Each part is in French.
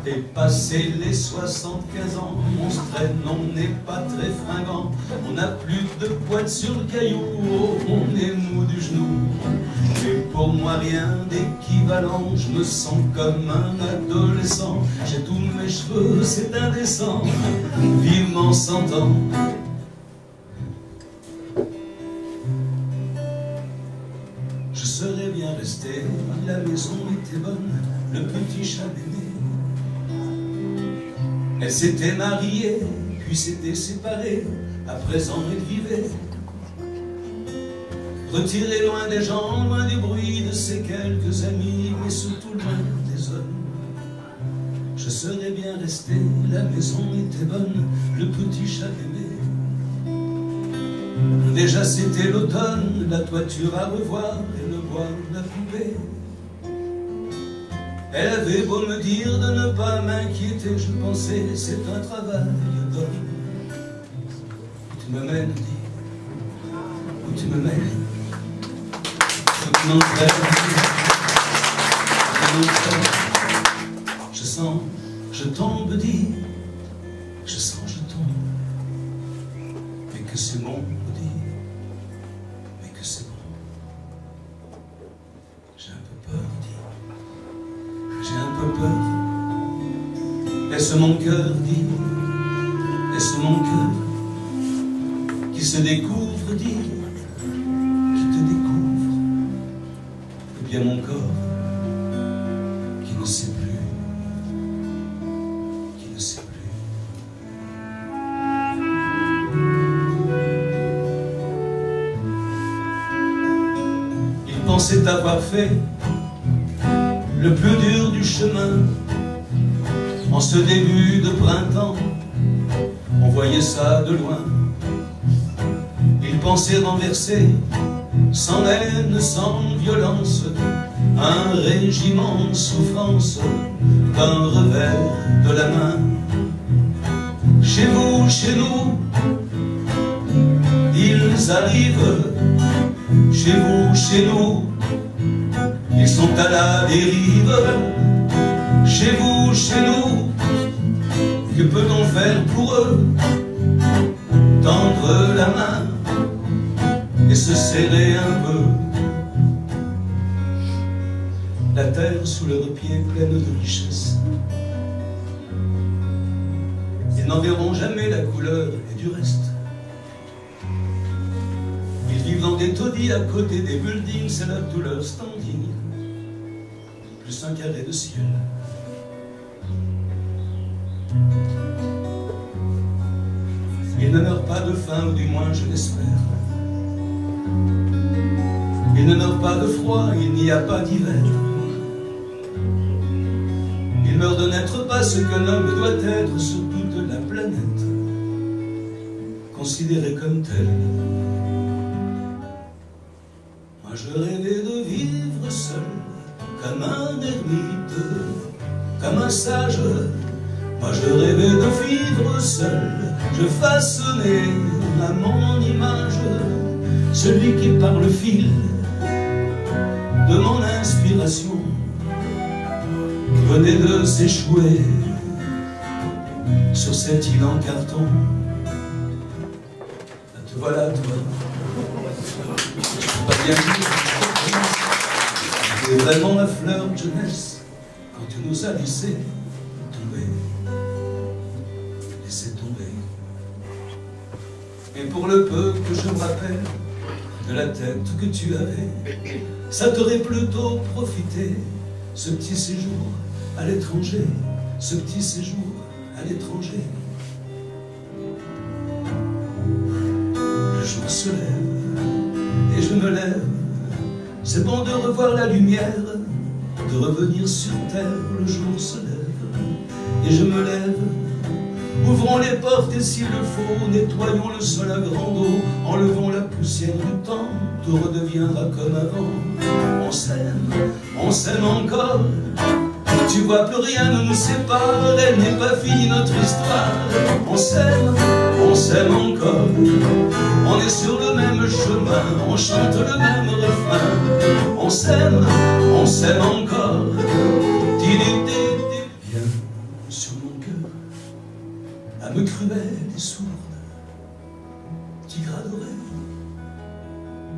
Et passé les 75 ans, on se traîne, on n'est pas très fringant. On n'a plus de poids sur le caillou, oh, on est mou du genou. Mais pour moi rien d'équivalent, je me sens comme un adolescent. J'ai tous mes cheveux, c'est indécent, vivement 100 ans. Je serais bien resté, la maison était bonne, le petit chat bébé. Elle s'était mariée, puis s'était séparée, à présent elle vivait retirée loin des gens, loin du bruit de ses quelques amis, mais surtout loin des hommes. Je serais bien resté, la maison était bonne, le petit chat aimé. Déjà c'était l'automne, la toiture à revoir et le bois de la poupée. Elle avait beau me dire de ne pas m'inquiéter, je pensais c'est un travail d'homme. Où tu me mènes, dis, où tu me mènes. Je sens, je tombe, dis, je sens, je tombe. Mais que c'est bon, dis, mais que c'est bon. J'ai un peu peur, dis, j'ai un peu peur. Est-ce mon cœur, dis, est-ce mon cœur qui se découvre, dis, qui te découvre? Bien mon corps qui ne sait plus, qui ne sait plus. Il pensait avoir fait le plus dur du chemin. En ce début de printemps, on voyait ça de loin. Il pensait renverser sans haine, sans violence, un régiment de souffrance d'un revers de la main. Chez vous, chez nous, ils arrivent. Chez vous, chez nous, ils sont à la dérive. Chez vous, chez nous, que peut-on faire pour eux? Tendre la main et se serrer un peu. La terre sous leurs pieds pleine de richesse. Ils n'en verront jamais la couleur et du reste. Ils vivent dans des taudis à côté des buildings, c'est là tout leur standing. Plus un carré de ciel. Ils ne meurent pas de faim, ou du moins je l'espère. Ils ne meurent pas de froid, il n'y a pas d'hiver. Ils meurent de n'être pas ce qu'un homme doit être sur toute la planète, considéré comme tel. Moi je rêvais de vivre seul, comme un ermite, comme un sage. Moi je rêvais de vivre seul, je façonnais à mon image celui qui par le fil de mon inspiration venait de s'échouer sur cette île en carton. Là, te voilà, toi. Je peux pas bien dire. Tu es vraiment la fleur de jeunesse quand tu nous as laissé tomber. Laissé tomber. Et pour le peu que je me rappelle de la tête que tu avais, ça t'aurait plutôt profité, ce petit séjour à l'étranger, ce petit séjour à l'étranger. Le jour se lève et je me lève, c'est bon de revoir la lumière, de revenir sur terre. Le jour se lève et je me lève. Ouvrons les portes et s'il le faut, nettoyons le sol à grande eau, enlevons la poussière du temps, tout redeviendra comme avant. On s'aime encore, tu vois plus rien ne nous sépare, elle n'est pas finie notre histoire. On s'aime encore, on est sur le même chemin, on chante le même refrain. On s'aime encore, viens. âme cruelle et sourde, tigre adoré,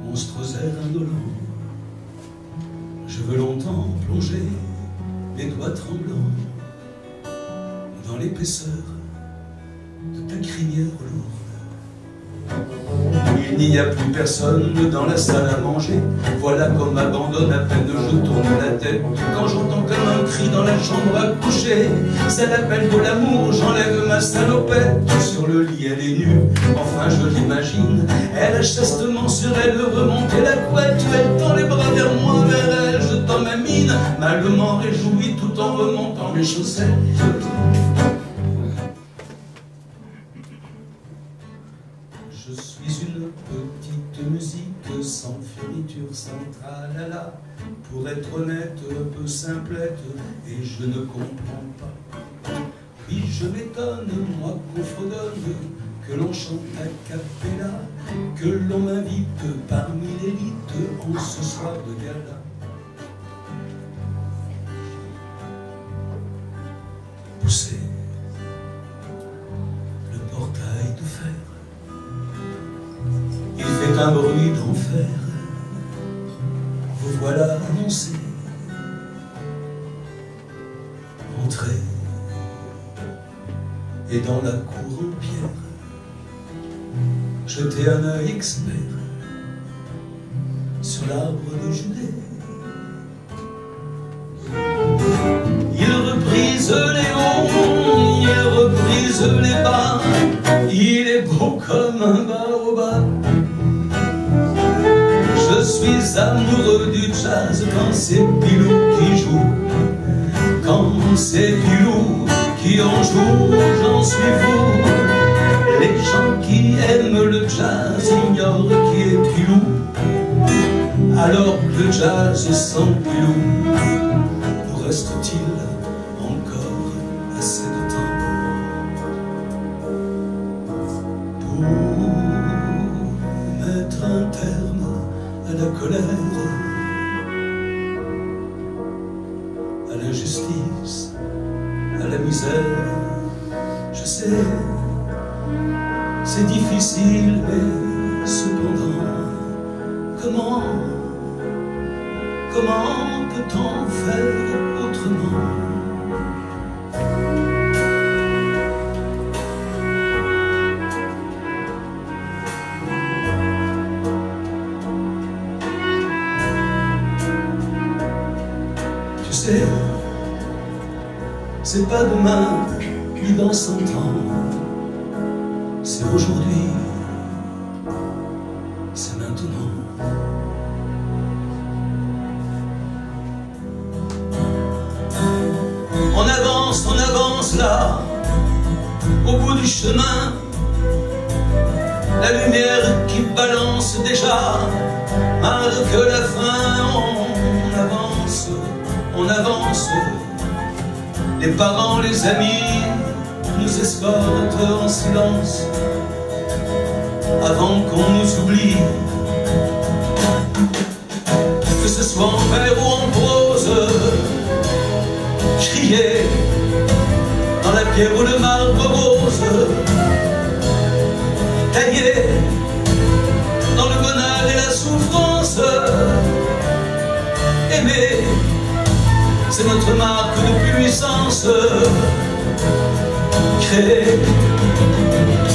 monstre air indolent, je veux longtemps plonger les doigts tremblants dans l'épaisseur de ta crinière lourde. Il n'y a plus personne dans la salle à manger. Voilà qu'on m'abandonne à peine je tourne la tête. Quand j'entends comme un cri dans la chambre à coucher, c'est l'appel de l'amour, j'enlève ma salopette. Sur le lit elle est nue, enfin je l'imagine. Elle a chastement sur elle remonté la couette. Elle tend les bras vers moi, vers elle, je tends ma mine, malement réjouie tout en remontant mes chaussettes. Je suis une petite musique sans fioriture, sans tralala. Pour être honnête, un peu simplette, et je ne comprends pas. Oui, je m'étonne, moi qu'on fredonne, que l'on chante à cappella, que l'on m'invite parmi l'élite en ce soir de gala. Poussez le portail de fer, il fait un bruit d'enfer, vous voilà annoncé. Entrez, et dans la cour en pierre, jetez un œil expert sur l'arbre de Judée. Il reprise les hauts, il reprise les bas, il est beau comme un baobab. Je suis amoureux du jazz quand c'est Pilou qui joue, quand c'est Pilou qui en joue, j'en suis fou. Les gens qui aiment le jazz ignorent qui est Pilou, alors que le jazz sans Pilou, nous reste-t-il encore assez de temps pour mettre un terme à la colère, à l'injustice, à la misère? Je sais, c'est difficile, mais cependant, comment peut-on faire autrement? Tu sais, c'est pas demain, ni dans 100 ans, c'est aujourd'hui, c'est maintenant. On avance là, au bout du chemin, la lumière qui balance déjà marque la fin. On avance, les parents, les amis nous escortent en silence avant qu'on nous oublie. Que ce soit en vers ou en prose, crier dans la pierre ou le marbre rose, tailler dans le bonheur et la souffrance. Aimer, c'est notre marque de puissance. Créer